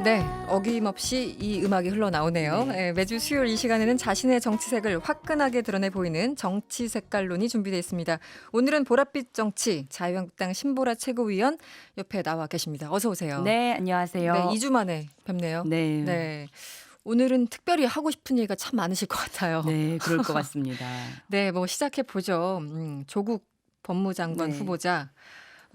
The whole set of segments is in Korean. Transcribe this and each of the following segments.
네, 어김없이 이 음악이 흘러나오네요. 네. 예, 매주 수요일 이 시간에는 자신의 정치색을 화끈하게 드러내 보이는 정치 색깔론이 준비되어 있습니다. 오늘은 보랏빛 정치 자유한국당 신보라 최고위원 옆에 나와 계십니다. 어서 오세요. 네, 네, 안녕하세요. 2주 만에 뵙네요. 네. 네, 오늘은 특별히 하고 싶은 얘기가 참 많으실 것 같아요. 네, 그럴 것 같습니다. 네, 뭐 시작해 보죠. 조국 법무장관 네. 후보자.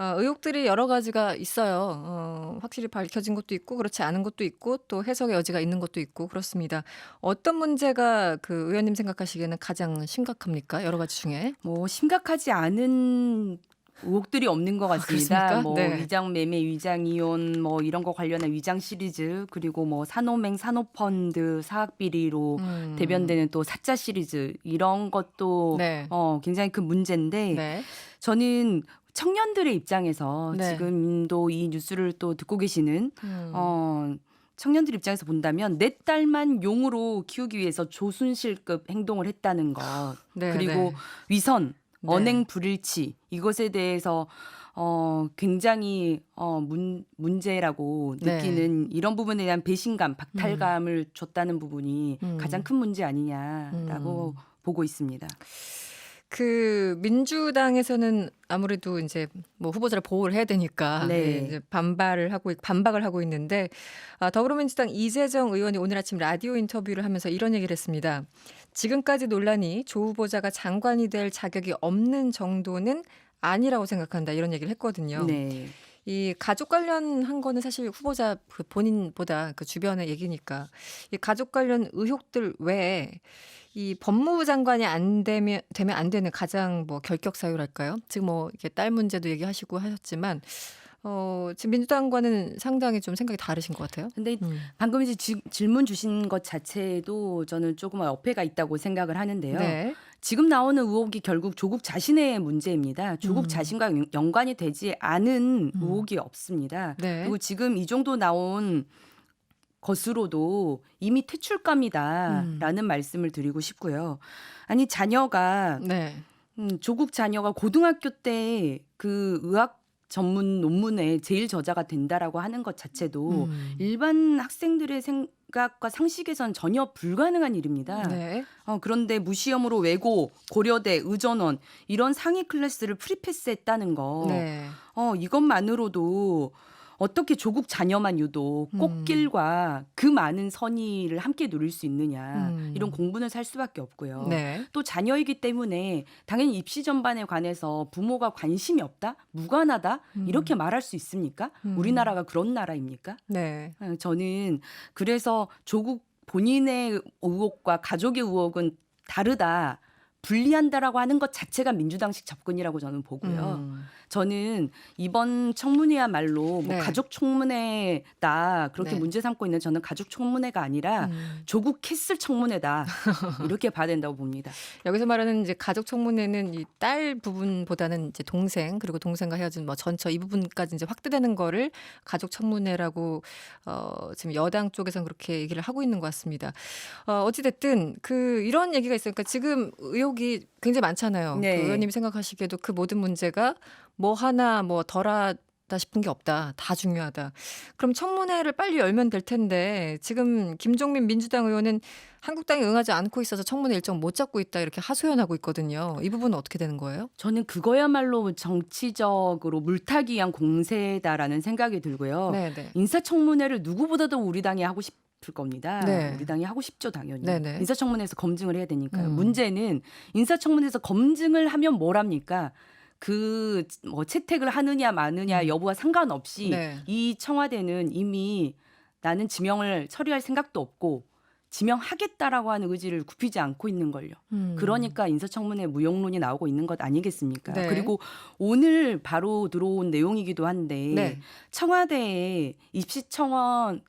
의혹들이 여러 가지가 있어요. 확실히 밝혀진 것도 있고 그렇지 않은 것도 있고 또 해석의 여지가 있는 것도 있고 그렇습니다. 어떤 문제가 그 의원님 생각하시기에는 가장 심각합니까? 여러 가지 중에. 뭐 심각하지 않은 의혹들이 없는 것 같습니다. 그렇습니까? 뭐 네. 위장 매매, 위장 이혼 뭐 이런 거 관련한 위장 시리즈, 그리고 뭐 산호맹, 산호펀드 사학 비리로 대변되는 또 사자 시리즈, 이런 것도 네. 굉장히 큰 문제인데, 네. 저는 청년들의 입장에서 네. 지금도 이 뉴스를 또 듣고 계시는 음. 청년들 입장에서 본다면 내 딸만 용으로 키우기 위해서 조순실급 행동을 했다는 것, 네, 그리고 네. 위선, 네. 언행 불일치, 이것에 대해서 굉장히 문제라고 네. 느끼는 이런 부분에 대한 배신감, 박탈감을 줬다는 부분이 음. 가장 큰 문제 아니냐라고 보고 있습니다. 그 민주당에서는 아무래도 이제 뭐 후보자를 보호를 해야 되니까 네. 예, 이제 반박을 하고 있는데 더불어민주당 이재정 의원이 오늘 아침 라디오 인터뷰를 하면서 이런 얘기를 했습니다. 지금까지 논란이 조 후보자가 장관이 될 자격이 없는 정도는 아니라고 생각한다 이런 얘기를 했거든요. 네. 이 가족 관련한 거는 사실 후보자 그 본인보다 그 주변의 얘기니까 이 가족 관련 의혹들 외에 이 법무부 장관이 되면 안 되는 가장 뭐 결격 사유랄까요? 지금 뭐 이렇게 딸 문제도 얘기하시고 하셨지만 지금 민주당과는 상당히 좀 생각이 다르신 것 같아요. 근데 방금 이제 질문 주신 것 자체도 저는 조금은 어폐가 있다고 생각을 하는데요. 네. 지금 나오는 의혹이 결국 조국 자신의 문제입니다. 조국 자신과 연관이 되지 않은 의혹이 없습니다. 네. 그리고 지금 이 정도 나온 것으로도 이미 퇴출감이다라는 말씀을 드리고 싶고요. 아니, 자녀가 네. 조국 자녀가 고등학교 때 그 의학 전문 논문에 제일 저자가 된다라고 하는 것 자체도 일반 학생들의 생각과 상식에선 전혀 불가능한 일입니다. 네. 그런데 무시험으로 외고, 고려대, 의전원 이런 상위 클래스를 프리패스했다는 거, 네. 이것만으로도 어떻게 조국 자녀만 유독 꽃길과 그 많은 선의를 함께 누릴 수 있느냐, 이런 공분을 살 수밖에 없고요. 네. 또 자녀이기 때문에 당연히 입시 전반에 관해서 부모가 관심이 없다, 무관하다, 이렇게 말할 수 있습니까? 우리나라가 그런 나라입니까? 네. 저는 그래서 조국 본인의 의혹과 가족의 의혹은 다르다, 분리한다라고 하는 것 자체가 민주당식 접근이라고 저는 보고요. 저는 이번 청문회야말로 뭐 네. 가족 청문회다 그렇게 네. 문제 삼고 있는, 저는 가족 청문회가 아니라 조국 캐슬 청문회다, 이렇게 봐야 된다고 봅니다. 여기서 말하는 이제 가족 청문회는 이 딸 부분보다는 이제 동생 그리고 동생과 헤어진 뭐 전처 이 부분까지 이제 확대되는 거를 가족 청문회라고 지금 여당 쪽에서는 그렇게 얘기를 하고 있는 것 같습니다. 어찌 됐든 그 이런 얘기가 있으니까 지금 의혹이 굉장히 많잖아요. 네. 그 의원님이 생각하시기에도 그 모든 문제가 뭐 하나 뭐 덜하다 싶은 게 없다. 다 중요하다. 그럼 청문회를 빨리 열면 될 텐데 지금 김종민 민주당 의원은 한국당이 응하지 않고 있어서 청문회 일정 못 잡고 있다 이렇게 하소연하고 있거든요. 이 부분은 어떻게 되는 거예요? 저는 그거야말로 정치적으로 물타기 위한 공세다라는 생각이 들고요. 네네. 인사청문회를 누구보다도 우리 당이 하고 싶을 겁니다. 네. 우리 당이 하고 싶죠, 당연히. 네네. 인사청문회에서 검증을 해야 되니까요. 문제는 인사청문회에서 검증을 하면 뭘 합니까? 그 뭐 채택을 하느냐 마느냐 여부와 상관없이 네. 이 청와대는 이미 나는 지명을 처리할 생각도 없고 지명하겠다라고 하는 의지를 굽히지 않고 있는 걸요. 그러니까 인사청문회 무용론이 나오고 있는 것 아니겠습니까? 네. 그리고 오늘 바로 들어온 내용이기도 한데 네. 청와대에 입시청원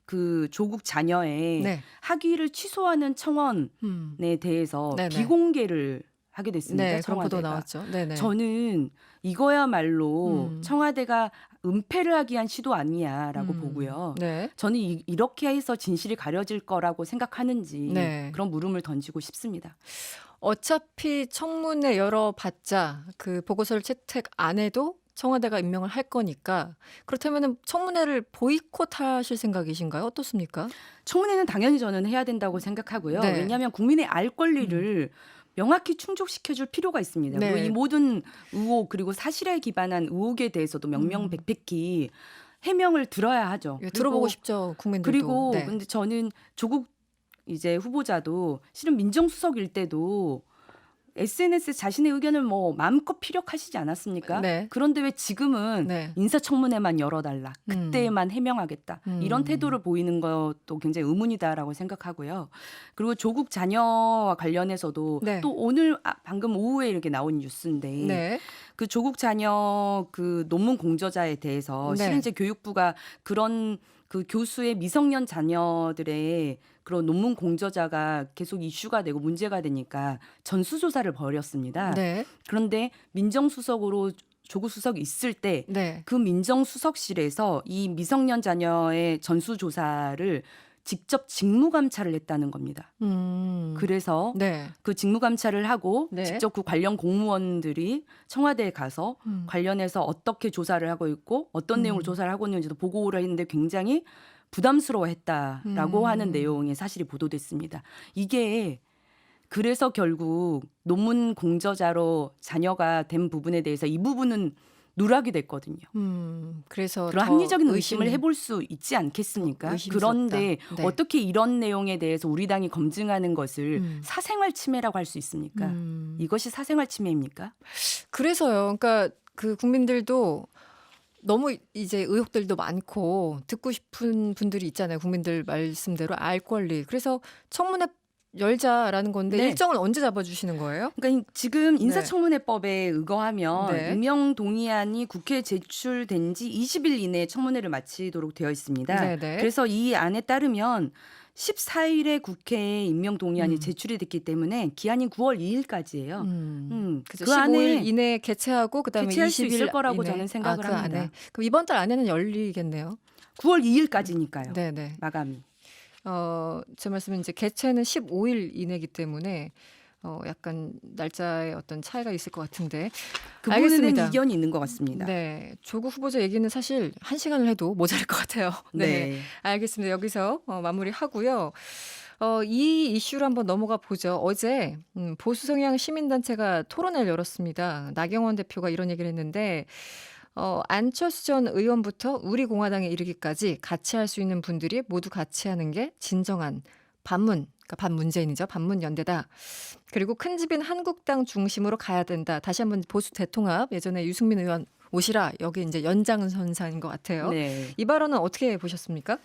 그 조국 자녀의 네. 학위를 취소하는 청원에 대해서 네네. 비공개를 하게 됐습니다. 네. 그런 보도 청와대가. 나왔죠. 네네. 저는 이거야말로 청와대가 은폐를 하기 위한 시도 아니냐라고 보고요. 네. 저는 이렇게 해서 진실이 가려질 거라고 생각하는지 네. 그런 물음을 던지고 싶습니다. 어차피 청문회 열어봤자 그 보고서를 채택 안 해도 청와대가 임명을 할 거니까 그렇다면 청문회를 보이콧하실 생각이신가요? 어떻습니까? 청문회는 당연히 저는 해야 된다고 생각하고요. 네. 왜냐하면 국민의 알 권리를 명확히 충족시켜줄 필요가 있습니다. 네. 그리고 이 모든 의혹 그리고 사실에 기반한 의혹에 대해서도 명명백백히 해명을 들어야 하죠. 예, 들어보고 싶죠, 국민들도. 그리고 네. 근데 저는 조국 이제 후보자도 실은 민정수석일 때도 SNS에 자신의 의견을 뭐 마음껏 피력하시지 않았습니까? 네. 그런데 왜 지금은 네. 인사청문회만 열어달라, 그때만 해명하겠다 이런 태도를 보이는 것도 굉장히 의문이다라고 생각하고요. 그리고 조국 자녀와 관련해서도 네. 또 오늘 방금 오후에 이렇게 나온 뉴스인데 네. 그 조국 자녀 그 논문 공저자에 대해서 네. 실은 이제 교육부가 그런 그 교수의 미성년 자녀들의 그런 논문 공저자가 계속 이슈가 되고 문제가 되니까 전수조사를 벌였습니다. 네. 그런데 민정수석으로 조국 수석이 있을 때 네. 그 민정수석실에서 이 미성년 자녀의 전수조사를 직접 직무감찰을 했다는 겁니다. 그래서 네. 그 직무감찰을 하고 네. 직접 그 관련 공무원들이 청와대에 가서 관련해서 어떻게 조사를 하고 있고 어떤 내용을 조사를 하고 있는지도 보고를 했는데 굉장히 부담스러워했다라고 하는 내용의 사실이 보도됐습니다. 이게 그래서 결국 논문 공저자로 자녀가 된 부분에 대해서 이 부분은 누락이 됐거든요. 그래서 그런 더 합리적인 의심을 해볼 수 있지 않겠습니까? 의심스럽다. 그런데 네. 어떻게 이런 내용에 대해서 우리 당이 검증하는 것을 사생활 침해라고 할 수 있습니까? 이것이 사생활 침해입니까? 그래서요. 그러니까 그 국민들도 너무 이제 의혹들도 많고 듣고 싶은 분들이 있잖아요. 국민들 말씀대로 알 권리. 그래서 청문회 열자라는 건데 네. 일정을 언제 잡아주시는 거예요? 그러니까 지금 네. 인사청문회법에 의거하면 네. 임명 동의안이 국회에 제출된 지 20일 이내에 청문회를 마치도록 되어 있습니다. 네네. 그래서 이 안에 따르면 14일에 국회에 임명 동의안이 제출이 됐기 때문에 기한이 9월 2일까지예요. 그래서 그 15일 안에 이내에 개최하고 그다음에 개최할 20일 수 있을 거라고 이내. 저는 생각을 그 합니다. 안에. 그럼 이번 달 안에는 열리겠네요. 9월 2일까지니까요. 네네. 마감이. 제 말씀은 이제 개최는 15일 이내이기 때문에 약간 날짜에 어떤 차이가 있을 것 같은데. 그 부분에는 알겠습니다. 이견이 있는 것 같습니다. 네, 조국 후보자 얘기는 사실 1시간을 해도 모자랄 것 같아요. 네, 알겠습니다. 여기서 마무리하고요. 이 이슈로 한번 넘어가 보죠. 어제 보수 성향 시민단체가 토론회를 열었습니다. 나경원 대표가 이런 얘기를 했는데 안철수 전 의원부터 우리 공화당에 이르기까지 같이 할 수 있는 분들이 모두 같이 하는 게 진정한 반문, 그러니까 반문재인이죠. 반문연대다. 그리고 큰 집인 한국당 중심으로 가야 된다. 다시 한번 보수 대통합, 예전에 유승민 의원 오시라. 여기 이제 연장선상인 것 같아요. 네. 이 발언은 어떻게 보셨습니까?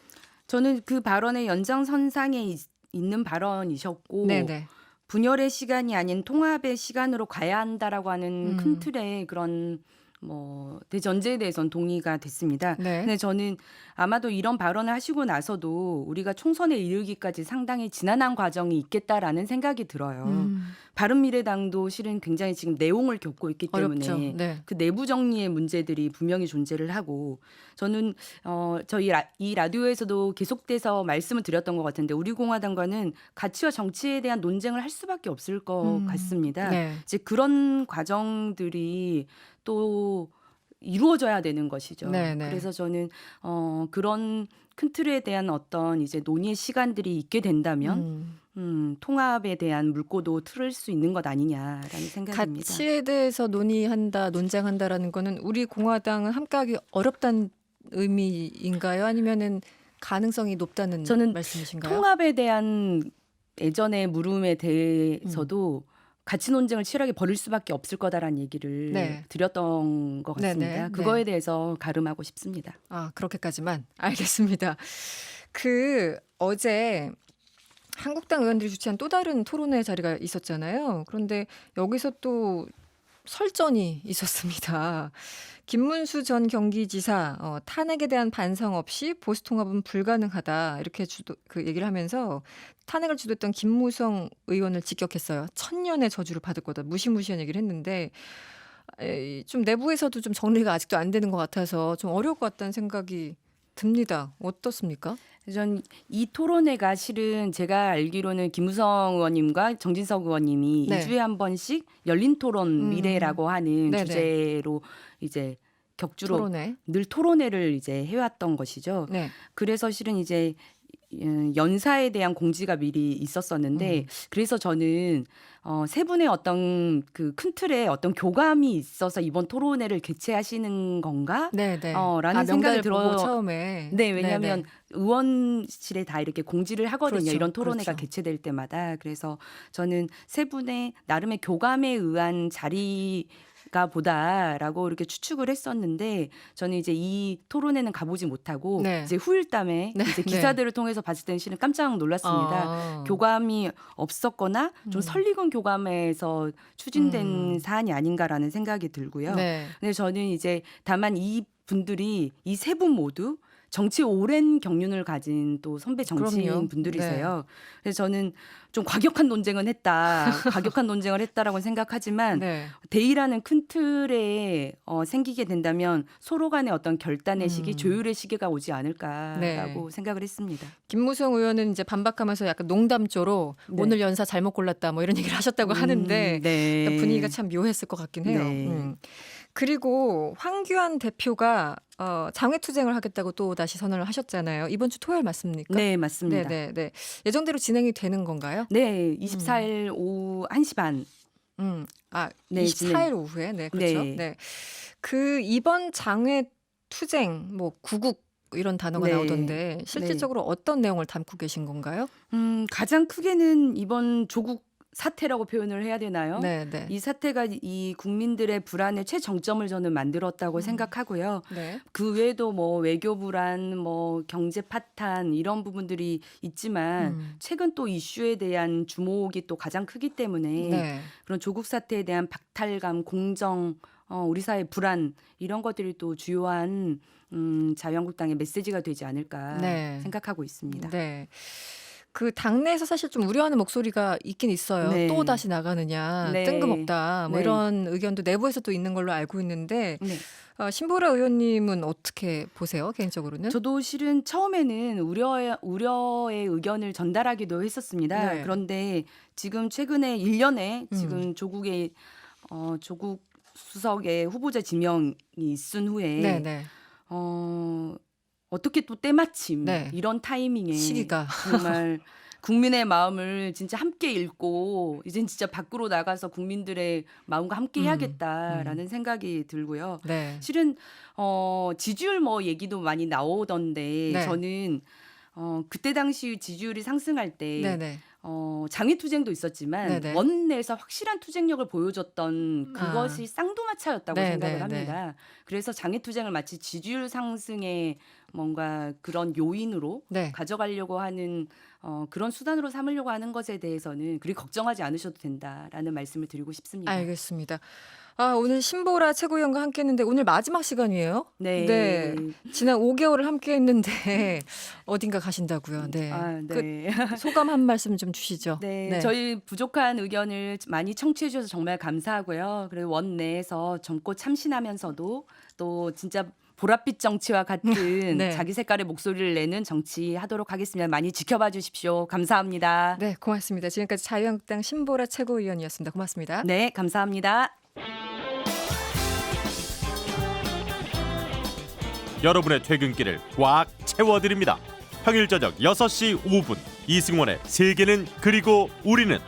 저는 그 발언의 연장선상에 있는 발언이셨고 네네. 분열의 시간이 아닌 통합의 시간으로 가야 한다라고 하는 큰 틀의 그런 대전제에 대해서는 동의가 됐습니다. 네. 근데 저는 아마도 이런 발언을 하시고 나서도 우리가 총선에 이르기까지 상당히 지난한 과정이 있겠다라는 생각이 들어요. 바른미래당도 실은 굉장히 지금 내홍을 겪고 있기 때문에 어렵죠. 네. 그 내부 정리의 문제들이 분명히 존재를 하고 저는 저희 이 라디오에서도 계속돼서 말씀을 드렸던 것 같은데 우리 공화당과는 가치와 정치에 대한 논쟁을 할 수밖에 없을 것 같습니다. 네. 이제 그런 과정들이 또 이루어져야 되는 것이죠. 네네. 그래서 저는 그런 큰 틀에 대한 어떤 이제 논의의 시간들이 있게 된다면 통합에 대한 물꼬도 틀을 수 있는 것 아니냐라는 생각입니다. 가치에 대해서 논의한다, 논쟁한다라는 거는 우리 공화당은 함께하기 어렵다는 의미인가요? 아니면은 가능성이 높다는 저는 말씀이신가요? 통합에 대한 예전의 물음에 대해서도 가치 논쟁을 치열하게 벌일 수밖에 없을 거다라는 얘기를 네. 드렸던 것 같습니다. 네네. 그거에 대해서 가름하고 싶습니다. 아, 그렇게까지만 알겠습니다. 어제 한국당 의원들이 주최한 또 다른 토론회 자리가 있었잖아요. 그런데 여기서 또 설전이 있었습니다. 김문수 전 경기지사 탄핵에 대한 반성 없이 보수 통합은 불가능하다 이렇게 얘기를 하면서 탄핵을 주도했던 김무성 의원을 직격했어요. 천년의 저주를 받을 거다 무시무시한 얘기를 했는데 좀 내부에서도 좀 정리가 아직도 안 되는 것 같아서 좀 어려울 것 같다는 생각이 듭니다. 어떻습니까? 전 이 토론회가 실은 제가 알기로는 김무성 의원님과 정진석 의원님이 네. 2주에 한 번씩 열린 토론 미래라고 하는 네네. 주제로 이제 격주로 토론회. 늘 토론회를 이제 해왔던 것이죠. 네. 그래서 실은 이제 연사에 대한 공지가 미리 있었었는데 그래서 저는 세 분의 어떤 그 큰 틀에 어떤 교감이 있어서 이번 토론회를 개최하시는 건가? 네네. 라는 생각이 들어 처음에. 네, 왜냐하면 의원실에 다 이렇게 공지를 하거든요. 그렇죠. 이런 토론회가 그렇죠. 개최될 때마다. 그래서 저는 세 분의 나름의 교감에 의한 자리가 보다라고 이렇게 추측을 했었는데 저는 이제 이 토론회는 가보지 못하고 네. 이제 후일담에 네, 이제 기사들을 통해서 봤을 때는 실은 깜짝 놀랐습니다. 아. 교감이 없었거나 좀 설익은 교감에서 추진된 사안이 아닌가라는 생각이 들고요. 네. 근데 저는 이제 다만 이 분들이 이 세 분 모두 정치 오랜 경륜을 가진 또 선배 정치인 그럼요. 분들이세요. 그래서 저는 좀 과격한 논쟁은 했다. 과격한 논쟁을 했다라고 생각하지만 네. 대의라는 큰 틀에 생기게 된다면 서로 간의 어떤 결단의 시기, 조율의 시기가 오지 않을까라고 생각을 했습니다. 김무성 의원은 이제 반박하면서 약간 농담조로 네. 오늘 연사 잘못 골랐다 뭐 이런 얘기를 하셨다고 하는데 네. 그러니까 분위기가 참 묘했을 것 같긴 해요. 네. 그리고 황교안 대표가 장외투쟁을 하겠다고 또 다시 선언을 하셨잖아요. 이번 주 토요일 맞습니까? 네, 맞습니다. 네. 예정대로 진행이 되는 건가요? 네, 24일 오후 1시 반. 네, 24일 오후에. 네, 그렇죠. 네. 네. 그 이번 장외투쟁 뭐 구국 이런 단어가 네. 나오던데 실질적으로 어떤 내용을 담고 계신 건가요? 가장 크게는 이번 조국 사태라고 표현을 해야 되나요? 네. 이 사태가 이 국민들의 불안의 최정점을 저는 만들었다고 생각하고요. 네. 그 외에도 뭐 외교 불안, 뭐 경제 파탄 이런 부분들이 있지만 최근 또 이슈에 대한 주목이 또 가장 크기 때문에 네. 그런 조국 사태에 대한 박탈감, 공정, 우리 사회 불안 이런 것들이 또 주요한 자유한국당의 메시지가 되지 않을까 네. 생각하고 있습니다. 네. 그 당내에서 사실 좀 우려하는 목소리가 있긴 있어요. 네. 또 다시 나가느냐, 네. 뜬금없다, 뭐 네. 이런 의견도 내부에서 또 있는 걸로 알고 있는데 네. 신보라 의원님은 어떻게 보세요, 개인적으로는? 저도 실은 처음에는 우려의 의견을 전달하기도 했었습니다. 네. 그런데 지금 최근에 1년에 지금 조국 수석의 후보자 지명이 있은 후에 네. 어떻게 또 때마침 네. 이런 타이밍에 시기가. 정말 국민의 마음을 진짜 함께 읽고 이젠 진짜 밖으로 나가서 국민들의 마음과 함께 해야겠다라는 생각이 들고요. 네. 실은 지지율 뭐 얘기도 많이 나오던데 네. 저는 그때 당시 지지율이 상승할 때 네네. 장외투쟁도 있었지만 네네. 원내에서 확실한 투쟁력을 보여줬던 그것이 쌍두마차였다고 네, 생각을 네, 합니다. 그래서 장외투쟁을 마치 지지율 상승의 뭔가 그런 요인으로 네. 가져가려고 하는 그런 수단으로 삼으려고 하는 것에 대해서는 그리 걱정하지 않으셔도 된다라는 말씀을 드리고 싶습니다. 알겠습니다. 오늘 신보라 최고위원과 함께했는데 오늘 마지막 시간이에요. 네. 지난 5개월을 함께했는데 어딘가 가신다고요. 네. 네. 소감 한 말씀 좀 주시죠. 네, 저희 부족한 의견을 많이 청취해 주셔서 정말 감사하고요. 그리고 원내에서 젊고 참신하면서도 또 진짜 보랏빛 정치와 같은 네. 자기 색깔의 목소리를 내는 정치 하도록 하겠습니다. 많이 지켜봐 주십시오. 감사합니다. 네, 고맙습니다. 지금까지 자유한국당 신보라 최고위원이었습니다. 고맙습니다. 네, 감사합니다. 여러분의 퇴근길을 꽉 채워드립니다. 평일 저녁 6시 5분 이승원의 세계는 그리고 우리는